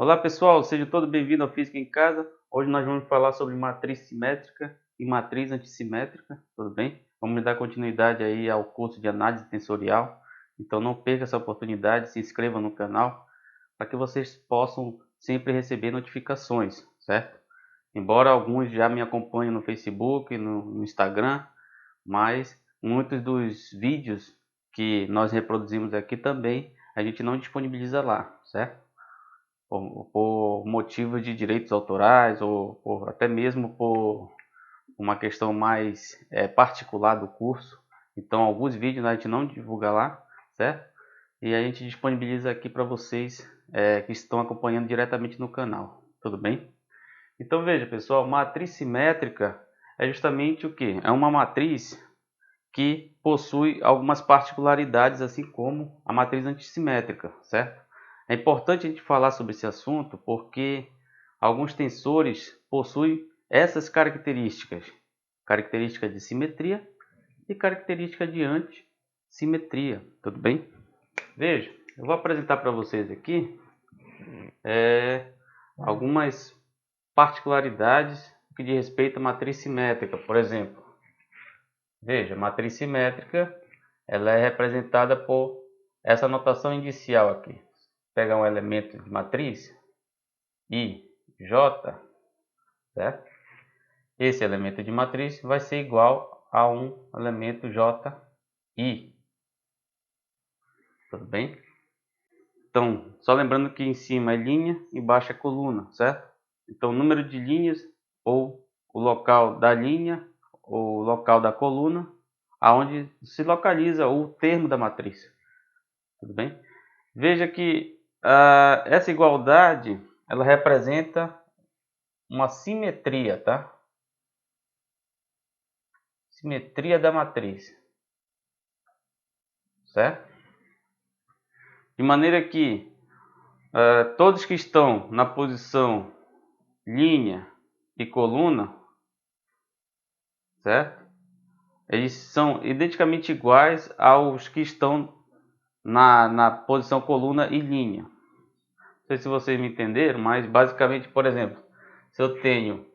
Olá pessoal, seja todo bem-vindo ao Física em Casa. Hoje nós vamos falar sobre matriz simétrica e matriz antissimétrica, tudo bem? Vamos dar continuidade aí ao curso de análise tensorial. Então não perca essa oportunidade, se inscreva no canal para que vocês possam sempre receber notificações, certo? Embora alguns já me acompanhem no Facebook, no Instagram, mas muitos dos vídeos que nós reproduzimos aqui também a gente não disponibiliza lá, certo? Por motivos de direitos autorais ou até mesmo por uma questão mais particular do curso. Então, alguns vídeos a gente não divulga lá, certo? E a gente disponibiliza aqui para vocês que estão acompanhando diretamente no canal, tudo bem? Então, veja pessoal, matriz simétrica é justamente o que? É uma matriz que possui algumas particularidades, assim como a matriz antissimétrica, certo? É importante a gente falar sobre esse assunto porque alguns tensores possuem essas características, características de simetria e características de antissimetria, tudo bem? Veja, eu vou apresentar para vocês aqui algumas particularidades que diz respeito à matriz simétrica, por exemplo. Veja, a matriz simétrica ela é representada por essa notação inicial aqui. Pegar um elemento de matriz, I, J, certo? Esse elemento de matriz vai ser igual a um elemento J, I. Tudo bem? Então, só lembrando que em cima é linha, embaixo é coluna, certo? Então, o número de linhas ou o local da linha ou o local da coluna, aonde se localiza o termo da matriz. Tudo bem? Veja que essa igualdade ela representa uma simetria, tá? Simetria da matriz, certo? De maneira que todos que estão na posição linha e coluna, certo? Eles são identicamente iguais aos que estão na posição coluna e linha. Não sei se vocês me entenderam, mas basicamente, por exemplo, se eu tenho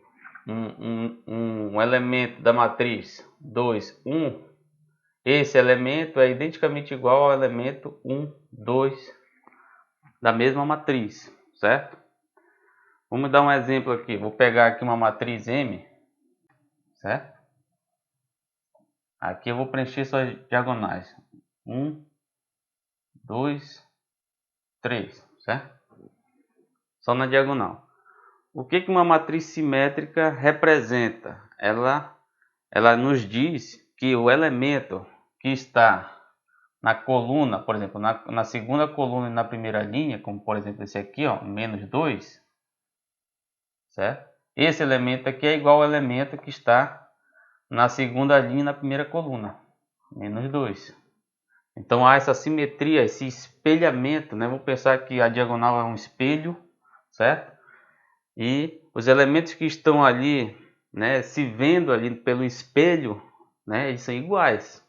um elemento da matriz 2, 1, esse elemento é identicamente igual ao elemento 1, 2 da mesma matriz, certo? Vamos dar um exemplo aqui. Vou pegar aqui uma matriz M, certo? Aqui eu vou preencher suas diagonais. 1, 2, 3, certo? Só na diagonal. O que uma matriz simétrica representa? Ela nos diz que o elemento que está na coluna, por exemplo, na segunda coluna e na primeira linha, como por exemplo esse aqui, ó, menos 2, certo? Esse elemento aqui é igual ao elemento que está na segunda linha e na primeira coluna, menos 2. Então há essa simetria, esse espelhamento, né? Vamos pensar que a diagonal é um espelho, certo? E os elementos que estão ali, né, se vendo ali pelo espelho, né, eles são iguais,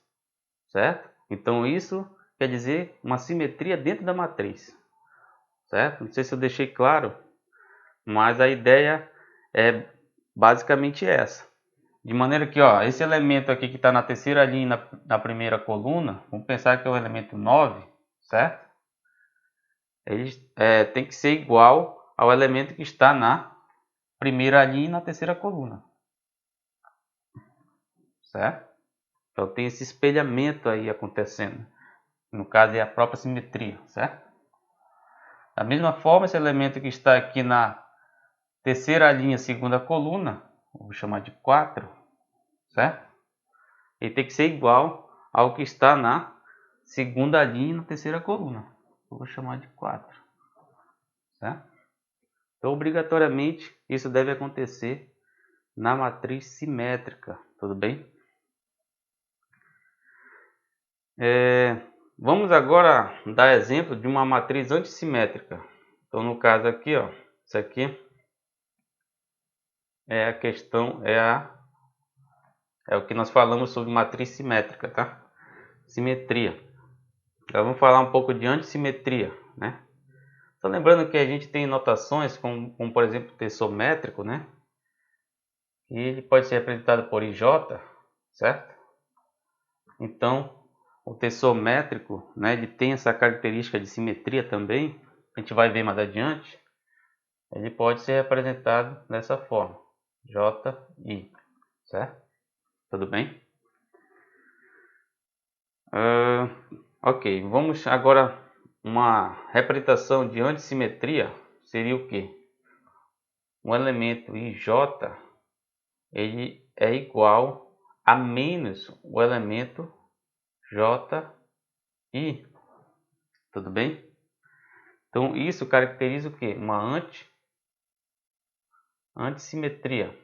certo? Então isso quer dizer uma simetria dentro da matriz, certo? Não sei se eu deixei claro, mas a ideia é basicamente essa. De maneira que, ó, esse elemento aqui que está na terceira linha na primeira coluna, vamos pensar que é o elemento 9, certo? Ele tem que ser igual ao elemento que está na primeira linha e na terceira coluna, certo? Então tem esse espelhamento aí acontecendo. No caso é a própria simetria, certo? Da mesma forma, esse elemento que está aqui na terceira linha, segunda coluna, vou chamar de 4, certo? Ele tem que ser igual ao que está na segunda linha, na terceira coluna. Eu vou chamar de 4, certo? Então, obrigatoriamente, isso deve acontecer na matriz simétrica, tudo bem? Vamos agora dar exemplo de uma matriz antissimétrica. Então, no caso aqui, ó, isso aqui é a questão, é o que nós falamos sobre matriz simétrica, tá? Simetria. Agora vamos falar um pouco de antissimetria, né? Só lembrando que a gente tem notações como por exemplo, o tensor métrico, né? E ele pode ser representado por IJ, certo? Então, o tensor métrico, né, ele tem essa característica de simetria também, a gente vai ver mais adiante. Ele pode ser representado dessa forma, JI, certo? Tudo bem? Ok, vamos agora uma representação de antissimetria seria o que? Um elemento IJ ele é igual a menos o elemento JI, tudo bem? Então isso caracteriza o que? Uma antissimetria.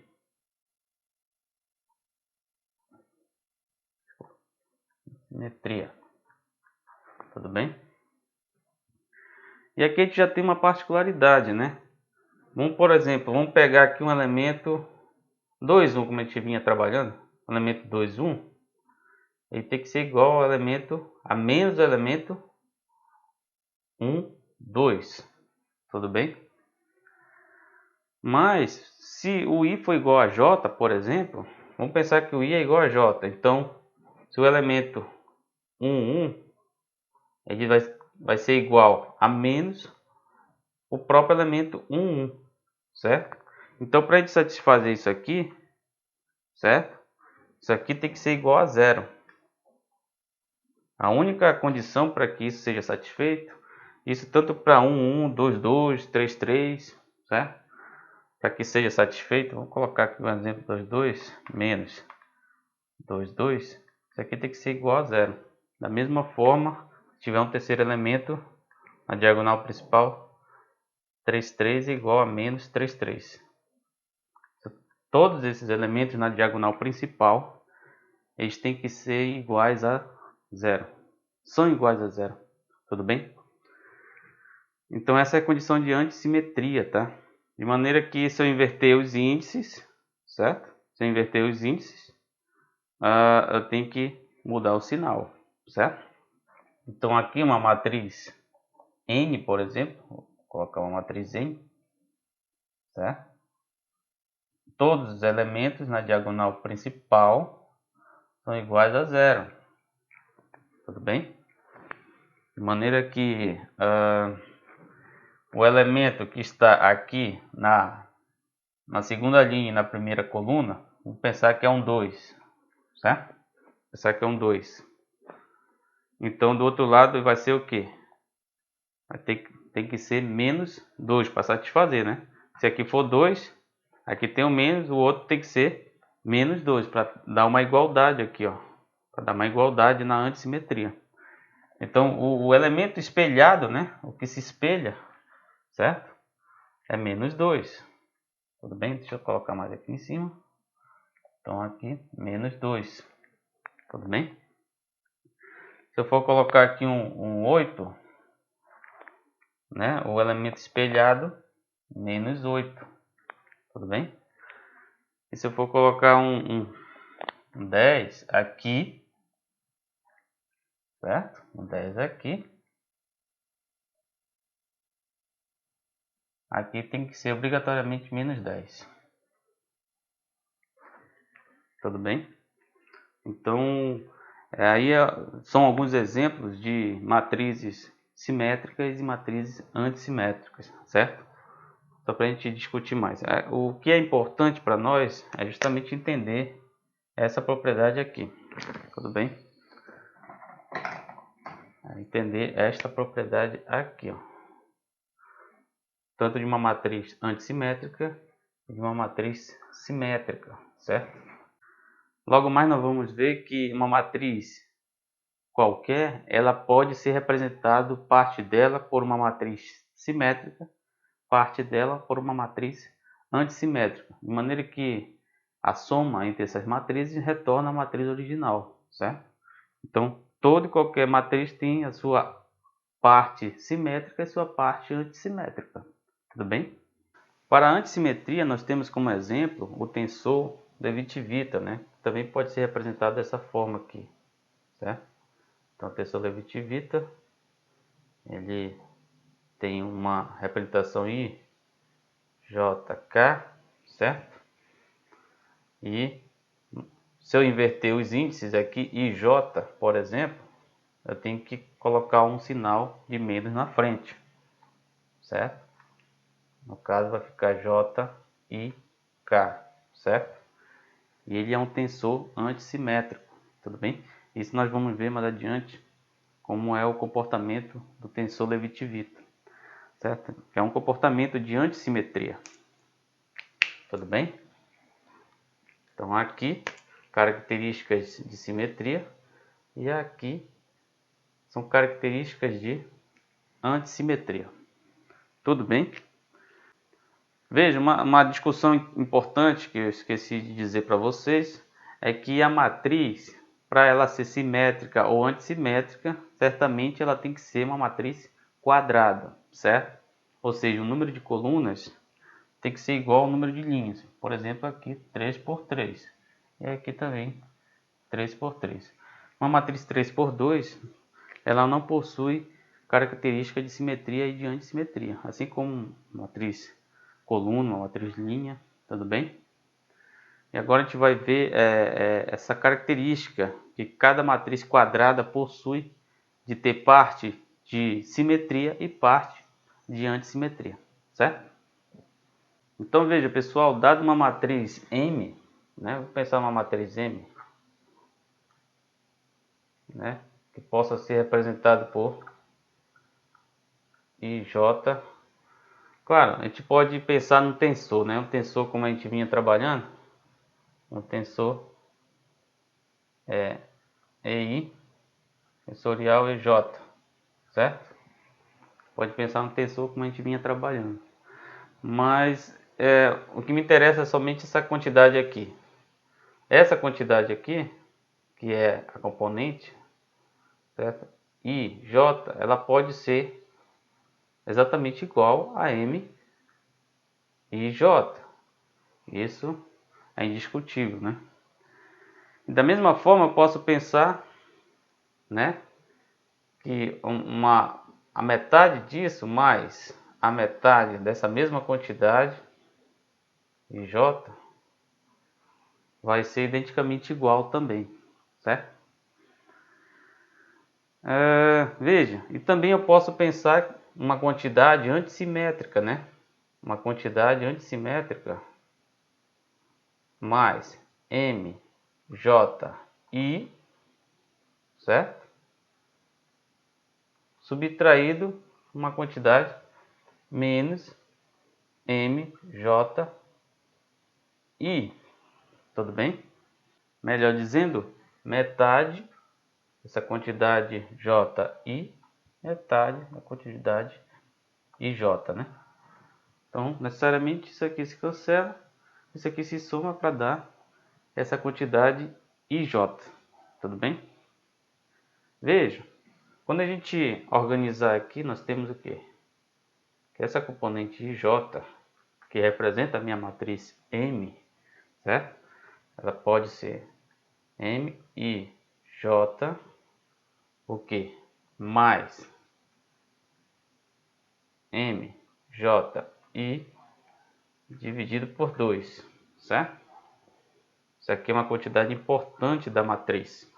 Simetria, tudo bem? E aqui a gente já tem uma particularidade, né? Vamos, por exemplo, vamos pegar aqui um elemento 2,1, como a gente vinha trabalhando. O elemento 2,1, ele tem que ser igual ao elemento, a menos o elemento 1, 2. Tudo bem? Mas, se o i for igual a j, por exemplo, vamos pensar que o i é igual a j. Então, se o elemento 1, 1, ele vai ser igual a menos o próprio elemento 1, 1, certo? Então, para a gente satisfazer isso aqui, certo? Isso aqui tem que ser igual a zero. A única condição para que isso seja satisfeito, isso tanto para 1, 1, 2, 2, 3, 3, certo? Para que seja satisfeito, vamos colocar aqui um exemplo 2, 2, menos 2, 2. Isso aqui tem que ser igual a zero. Da mesma forma, se tiver um terceiro elemento na diagonal principal, 3, 3 é igual a menos 3, 3. Todos esses elementos na diagonal principal, eles têm que ser iguais a zero. São iguais a zero. Tudo bem? Então essa é a condição de antissimetria, tá? De maneira que se eu inverter os índices, certo? Se eu inverter os índices, eu tenho que mudar o sinal, certo? Então aqui uma matriz N, por exemplo, vou colocar uma matriz N, certo? Todos os elementos na diagonal principal são iguais a zero, tudo bem? De maneira que o elemento que está aqui na segunda linha e na primeira coluna, vamos pensar que é um 2, certo? Pensar que é um 2. Então do outro lado vai ser o quê? Tem que ser menos 2 para satisfazer, né? Se aqui for 2, aqui tem o menos, o outro tem que ser menos 2 para dar uma igualdade aqui, ó. Para dar uma igualdade na antissimetria. Então o elemento espelhado, né? O que se espelha, certo? É menos 2. Tudo bem? Deixa eu colocar mais aqui em cima. Então aqui, menos 2. Tudo bem? Se eu for colocar aqui um 8, né? O elemento espelhado, menos 8. Tudo bem? E se eu for colocar um 10 aqui, certo? Um 10 aqui. Aqui tem que ser obrigatoriamente menos 10. Tudo bem? Então, aí são alguns exemplos de matrizes simétricas e matrizes antissimétricas, certo? Só para a gente discutir mais. O que é importante para nós é justamente entender essa propriedade aqui, tudo bem? Entender esta propriedade aqui, ó. Tanto de uma matriz antissimétrica e de uma matriz simétrica, certo? Logo mais nós vamos ver que uma matriz qualquer, ela pode ser representada parte dela por uma matriz simétrica, parte dela por uma matriz antissimétrica, de maneira que a soma entre essas matrizes retorna a matriz original, certo? Então, toda e qualquer matriz tem a sua parte simétrica e sua parte antissimétrica, tudo bem? Para a antissimetria, nós temos como exemplo o tensor Levi-Civita, né? Também pode ser representado dessa forma aqui, certo? Então, o tensor Levi-Civita, ele tem uma representação I, J, K, certo? E se eu inverter os índices aqui, IJ, por exemplo, eu tenho que colocar um sinal de menos na frente, certo? No caso vai ficar J, I, K, certo? E ele é um tensor antissimétrico, tudo bem? Isso nós vamos ver mais adiante, como é o comportamento do tensor Levi-Civita, certo? É um comportamento de antissimetria, tudo bem? Então aqui, características de simetria, e aqui são características de antissimetria, tudo bem? Veja, uma discussão importante que eu esqueci de dizer para vocês é que a matriz, para ela ser simétrica ou antissimétrica, certamente ela tem que ser uma matriz quadrada, certo? Ou seja, o número de colunas tem que ser igual ao número de linhas. Por exemplo, aqui 3 por 3 e aqui também 3 por 3. Uma matriz 3 por 2, ela não possui característica de simetria e de antissimetria, assim como matriz coluna, matriz linha, tudo bem? E agora a gente vai ver essa característica que cada matriz quadrada possui de ter parte de simetria e parte de antissimetria, certo? Então veja, pessoal, dado uma matriz M, né, vou pensar numa matriz M, né, que possa ser representada por IJ. Claro, a gente pode pensar no tensor, né? Um tensor como a gente vinha trabalhando, um tensor EI, tensorial EJ, certo? Pode pensar no tensor como a gente vinha trabalhando. Mas o que me interessa é somente essa quantidade aqui. Essa quantidade aqui, que é a componente, certo? IJ, ela pode ser exatamente igual a M e J. Isso é indiscutível, né? E da mesma forma, eu posso pensar, né, que a metade disso mais a metade dessa mesma quantidade de J vai ser identicamente igual também, certo? Veja, e também eu posso pensar uma quantidade antissimétrica, né? Uma quantidade antissimétrica mais M, J, I, certo? Subtraído uma quantidade menos M, J, I, tudo bem? Melhor dizendo, metade essa quantidade JI, metade da quantidade IJ, né? Então, necessariamente isso aqui se cancela, isso aqui se soma para dar essa quantidade IJ, tudo bem? Veja, quando a gente organizar aqui, nós temos o quê? Que essa componente IJ, que representa a minha matriz M, certo? Ela pode ser M, I, J, o que? Mais M, J, I dividido por 2, certo? Isso aqui é uma quantidade importante da matriz,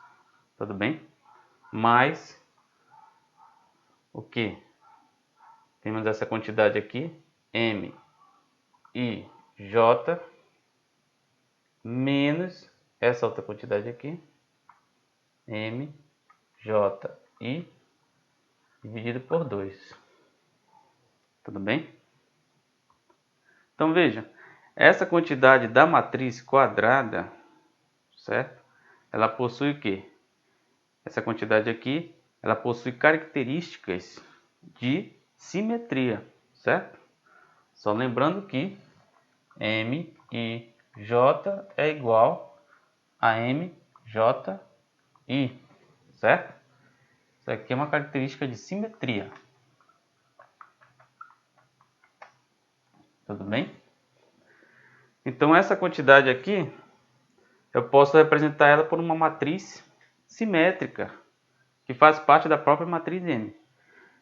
tudo bem? Mais o que? Temos essa quantidade aqui, M, I, J, menos essa outra quantidade aqui, M, J, I dividido por 2, tudo bem? Então veja, essa quantidade da matriz quadrada, certo? Ela possui o quê? Essa quantidade aqui, ela possui características de simetria, certo? Só lembrando que M e J é igual a M, J, I, certo? Isso aqui é uma característica de simetria. Tudo bem? Então essa quantidade aqui, eu posso representar ela por uma matriz simétrica, que faz parte da própria matriz M.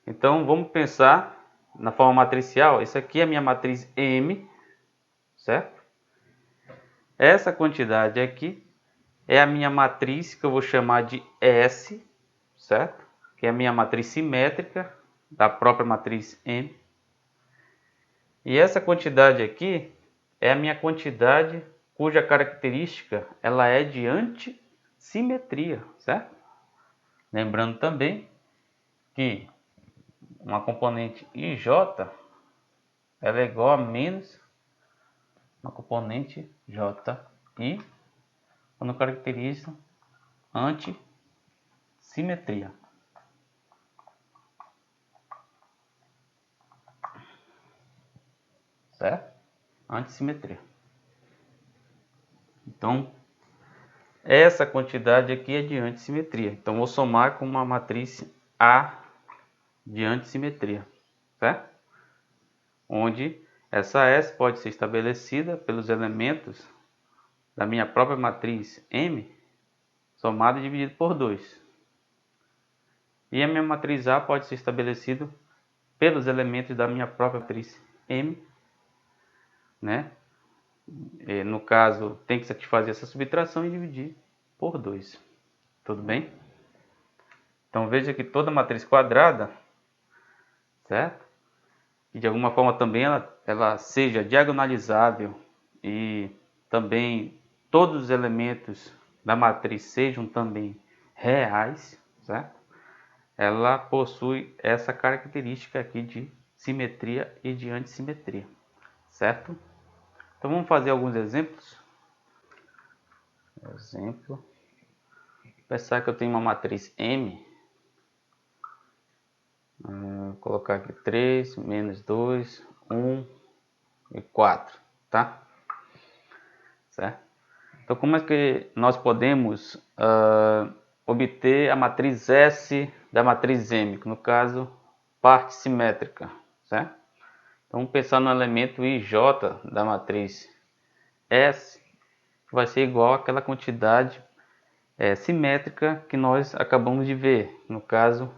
Então vamos pensar na forma matricial, isso aqui é a minha matriz M, certo? Essa quantidade aqui é a minha matriz que eu vou chamar de S, certo? Que é a minha matriz simétrica da própria matriz M. E essa quantidade aqui é a minha quantidade cuja característica ela é de antissimetria, certo? Lembrando também que uma componente IJ ela é igual a menos uma componente JI quando caracteriza antissimetria. Certo? Antissimetria. Então, essa quantidade aqui é de antissimetria. Então, vou somar com uma matriz A de antissimetria, certo? Onde essa S pode ser estabelecida pelos elementos da minha própria matriz M, somado e dividido por 2. E a minha matriz A pode ser estabelecida pelos elementos da minha própria matriz M, né? No caso, tem que satisfazer essa subtração e dividir por 2. Tudo bem? Então veja que toda matriz quadrada, certo? E de alguma forma também ela seja diagonalizável e também todos os elementos da matriz sejam também reais, certo? Ela possui essa característica aqui de simetria e de antissimetria, certo? Então vamos fazer alguns exemplos. Exemplo. Pensar que eu tenho uma matriz M. Vou colocar aqui 3, menos 2, 1 e 4, tá? Certo? Então como é que nós podemos obter a matriz S da matriz M, que no caso, parte simétrica, certo? Então vamos pensar no elemento IJ da matriz S, que vai ser igual àquela quantidade simétrica que nós acabamos de ver, no caso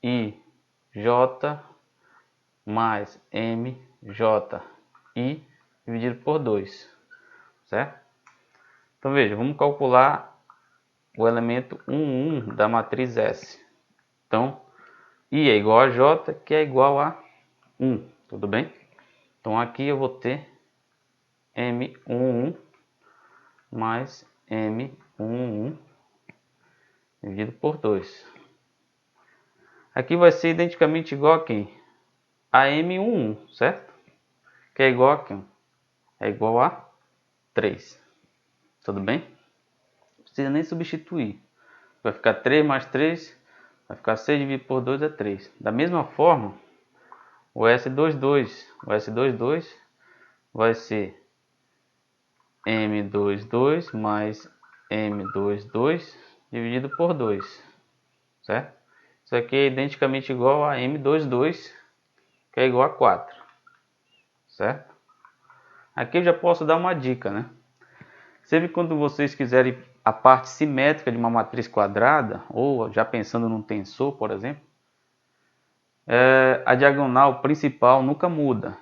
IJ mais MJI dividido por 2, certo? Então veja, vamos calcular o elemento 1, 1 da matriz S. Então, I é igual a J, que é igual a 1, tudo bem? Então aqui eu vou ter M11 mais M11 dividido por 2. Aqui vai ser identicamente igual a quem? A M11, certo? Que é igual a quem? É igual a 3. Tudo bem? Não precisa nem substituir. Vai ficar 3 mais 3, vai ficar 6 dividido por 2 é 3. Da mesma forma, o S22 vai ser M22 mais M22 dividido por 2, certo? Isso aqui é identicamente igual a M22, que é igual a 4, certo? Aqui eu já posso dar uma dica, né? Sempre quando vocês quiserem a parte simétrica de uma matriz quadrada, ou já pensando num tensor, por exemplo, a diagonal principal nunca muda,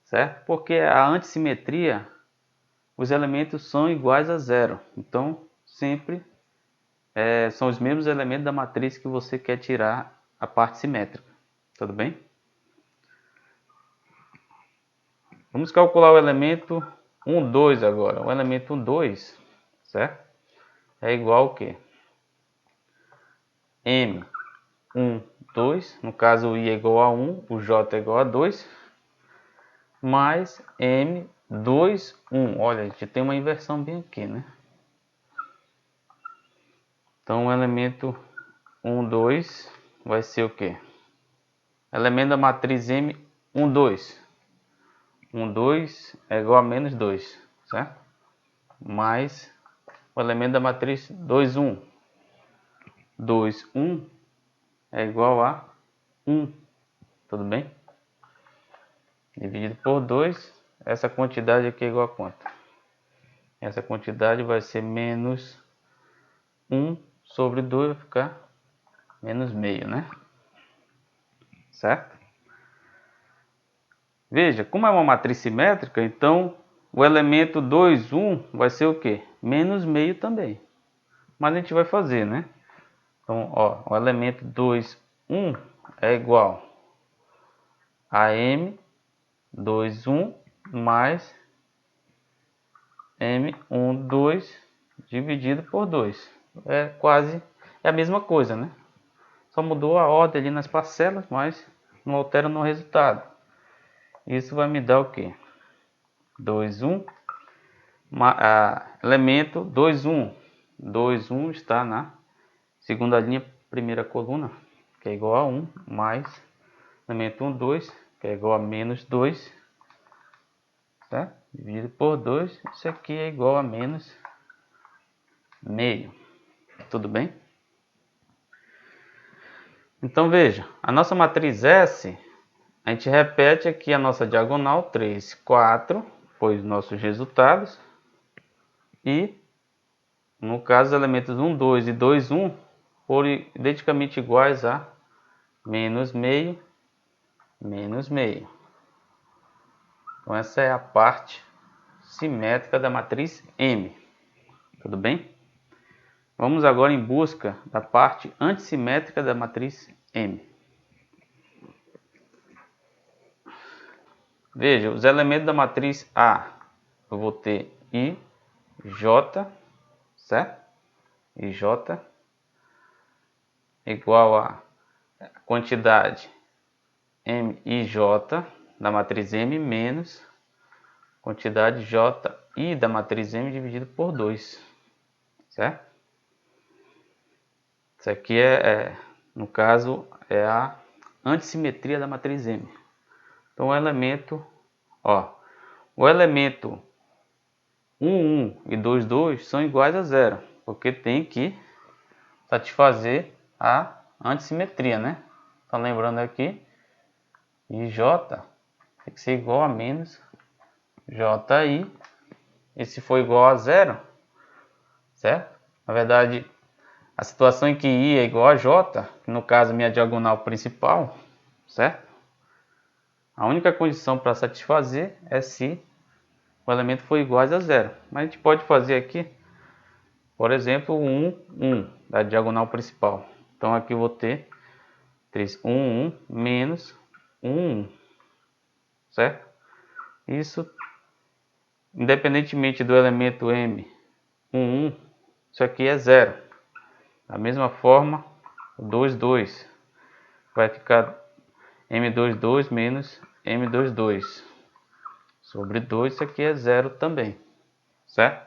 certo? Porque a antissimetria, os elementos são iguais a zero. Então, sempre são os mesmos elementos da matriz que você quer tirar a parte simétrica. Tudo bem? Vamos calcular o elemento 1, 2 agora. O elemento 1, 2, certo? É igual ao quê? M, 1, 2. No caso, o I é igual a 1, o J é igual a 2. Mais M, 2, 1. Olha, a gente tem uma inversão bem aqui, né? Então, o elemento 1, 2 vai ser o quê? Elemento da matriz M, 1, 2. 1, 2 é igual a menos 2, certo? Mais o elemento da matriz 2, 1. 2, 1 é igual a 1, tudo bem? Dividido por 2, essa quantidade aqui é igual a quanto? Essa quantidade vai ser menos 1 sobre 2, vai ficar menos meio, né? Certo? Veja, como é uma matriz simétrica, então o elemento 2, 1 vai ser o quê? Menos meio também. Mas a gente vai fazer, né? Então, ó, o elemento 2, 1 é igual a M 2, 1 mais M1, 2 dividido por 2. É quase a mesma coisa, né? Só mudou a ordem ali nas parcelas, mas não altera no resultado. Isso vai me dar o quê? 2, 1, elemento 2, 1. 2, 1 está na segunda linha, primeira coluna, que é igual a 1, mais elemento 1, 2, que é igual a menos 2, tá? Dividido por 2, isso aqui é igual a menos meio. Tudo bem? Então veja, a nossa matriz S, a gente repete aqui a nossa diagonal 3, 4, foi os nossos resultados. E, no caso, os elementos 1, 2 e 2, 1 foram identicamente iguais a menos meio, menos meio. Então essa é a parte simétrica da matriz M. Tudo bem? Vamos agora em busca da parte antissimétrica da matriz M. Veja, os elementos da matriz A, eu vou ter I, J, certo? IJ igual a quantidade MIJ da matriz M menos quantidade JI da matriz M dividido por 2, certo? Isso aqui no caso, é a antissimetria da matriz M. Então o elemento 1, 1 e 2, 2 são iguais a zero, porque tem que satisfazer a antissimetria, né? Então lembrando aqui, IJ tem que ser igual a menos JI, e se for igual a zero, certo? Na verdade, a situação em que I é igual a J, que no caso minha diagonal principal, certo? A única condição para satisfazer é se o elemento for igual a zero. Mas a gente pode fazer aqui, por exemplo, 1, 1 da diagonal principal. Então aqui eu vou ter 3, 1, 1 menos 1, 1, certo? Isso, independentemente do elemento M, 1, 1, isso aqui é zero. Da mesma forma, o 2, 2 vai ficar M2, 2 menos M2, 2 sobre 2, isso aqui é zero também, certo?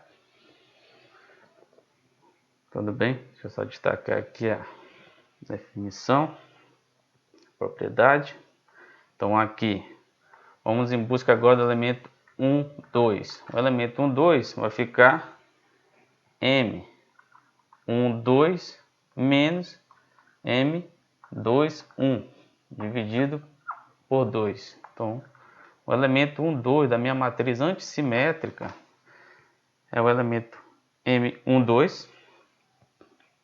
Tudo bem? Deixa eu só destacar aqui a definição, propriedade. Então aqui, vamos em busca agora do elemento 1, 2. O elemento 1, 2 vai ficar M 1, 2 menos M 2, 1 dividido por 2. Então, o elemento 1, 2 da minha matriz antissimétrica é o elemento M1, 2.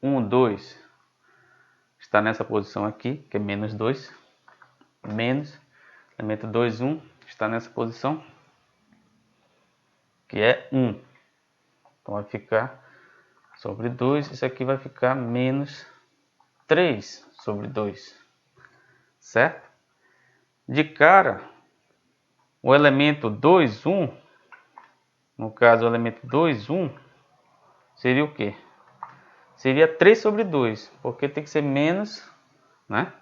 1, 2 está nessa posição aqui, que é menos 2. Menos elemento 2, 1 está nessa posição, que é 1. Então vai ficar sobre 2. Isso aqui vai ficar menos 3 sobre 2. Certo? De cara, o elemento 2, 1, no caso o elemento 2, 1, seria o quê? Seria 3 sobre 2, porque tem que ser menos, né?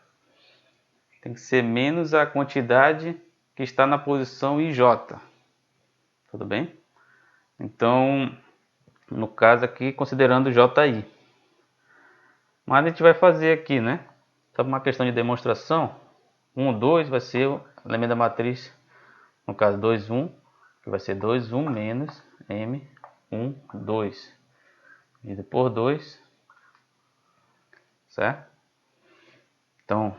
Tem que ser menos a quantidade que está na posição IJ. Tudo bem? Então, no caso aqui, considerando JI. Mas a gente vai fazer aqui, né? Só uma questão de demonstração. 1, 2 vai ser o elemento da matriz, no caso 2, 1, que vai ser 2, 1 menos M, 1, 2. Dividido por 2, certo? Então,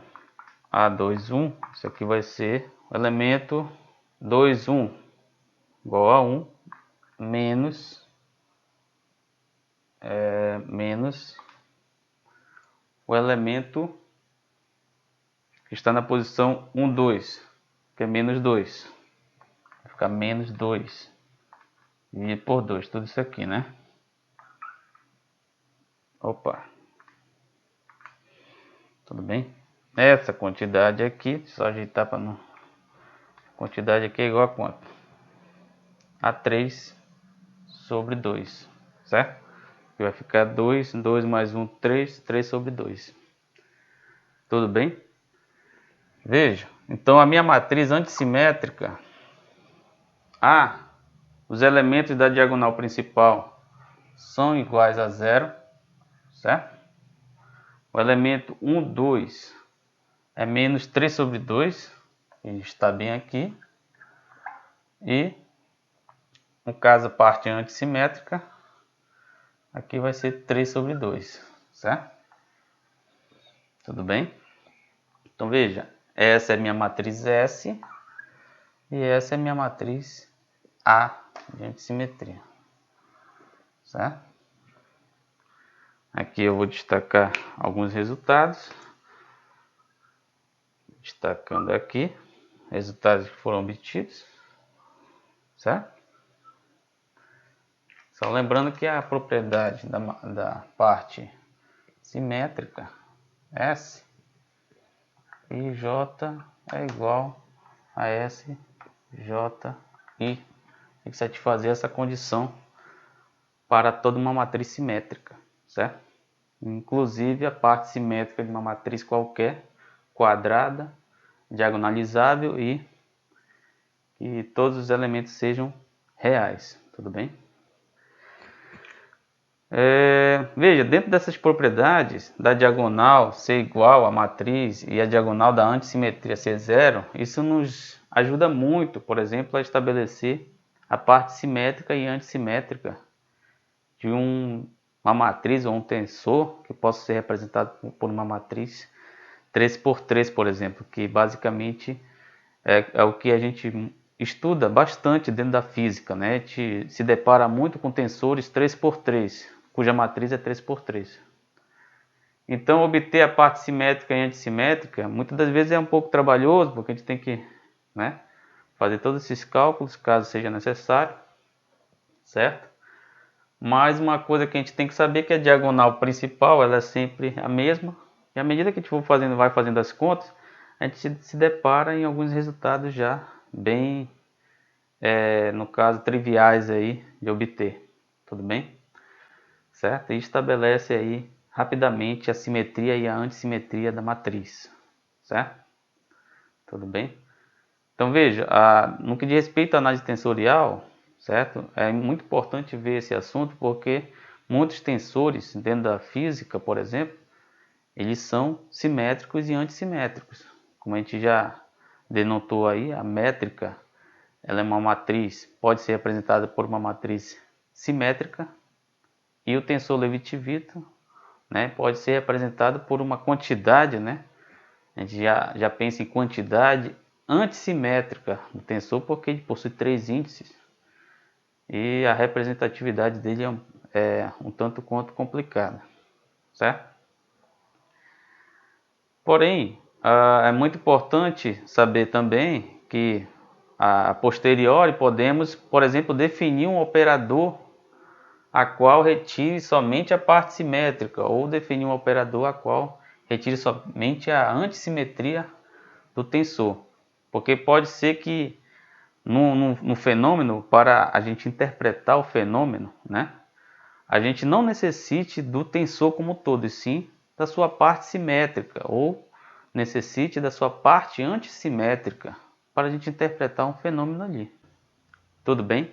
A2, 1, isso aqui vai ser o elemento 2, 1, igual a 1, menos o elemento que está na posição 1, 2. que é menos 2. Vai ficar menos 2. Dividido por 2, tudo isso aqui, né? Opa. Tudo bem? Essa quantidade aqui, só ajeitar para não... A quantidade aqui é igual a quanto? A 3 sobre 2, certo? Que vai ficar 2, 2 mais 1, 3, 3 sobre 2. Tudo bem? Veja, então a minha matriz antissimétrica, os elementos da diagonal principal são iguais a 0, certo? O elemento 1, 2 é menos 3 sobre 2, que está bem aqui. E, no caso, a parte antissimétrica, aqui vai ser 3 sobre 2, certo? Tudo bem? Então veja, essa é minha matriz S e essa é minha matriz A de antissimetria, certo? Aqui eu vou destacar alguns resultados, destacando aqui resultados que foram obtidos, certo? Só lembrando que a propriedade da parte simétrica S e J é igual a S, J, I. Tem que satisfazer essa condição para toda uma matriz simétrica, certo? Inclusive a parte simétrica de uma matriz qualquer, quadrada, diagonalizável e que todos os elementos sejam reais, tudo bem? Veja, dentro dessas propriedades da diagonal ser igual à matriz e a diagonal da antissimetria ser zero, isso nos ajuda muito, por exemplo, a estabelecer a parte simétrica e antissimétrica de uma matriz ou um tensor que possa ser representado por uma matriz 3 por 3, por exemplo, que basicamente é o que a gente estuda bastante dentro da física, né? A gente se depara muito com tensores 3 por 3, cuja matriz é 3 por 3. Então, obter a parte simétrica e antissimétrica, muitas das vezes é um pouco trabalhoso, porque a gente tem que, né, fazer todos esses cálculos, caso seja necessário, certo? Mas uma coisa que a gente tem que saber é que a diagonal principal ela é sempre a mesma, e à medida que a gente vai fazendo as contas, a gente se depara em alguns resultados já bem, no caso, triviais aí de obter, tudo bem? Certo? E estabelece aí rapidamente a simetria e a antissimetria da matriz, certo? Tudo bem? Então veja, no que diz respeito à análise tensorial, certo? É muito importante ver esse assunto porque muitos tensores dentro da física, por exemplo, eles são simétricos e antissimétricos. Como a gente já denotou aí, a métrica, ela é uma matriz, pode ser representada por uma matriz simétrica, e o tensor Levi-Civita, né, pode ser representado por uma quantidade, né? A gente já pensa em quantidade antissimétrica do tensor porque ele possui 3 índices e a representatividade dele é um tanto quanto complicada, certo? Porém, é muito importante saber também que a posteriori podemos, por exemplo, definir um operador a qual retire somente a parte simétrica, ou definir um operador a qual retire somente a antissimetria do tensor. Porque pode ser que no fenômeno, para a gente interpretar o fenômeno, né, a gente não necessite do tensor como todo, e sim da sua parte simétrica, ou necessite da sua parte antissimétrica, para a gente interpretar um fenômeno ali. Tudo bem?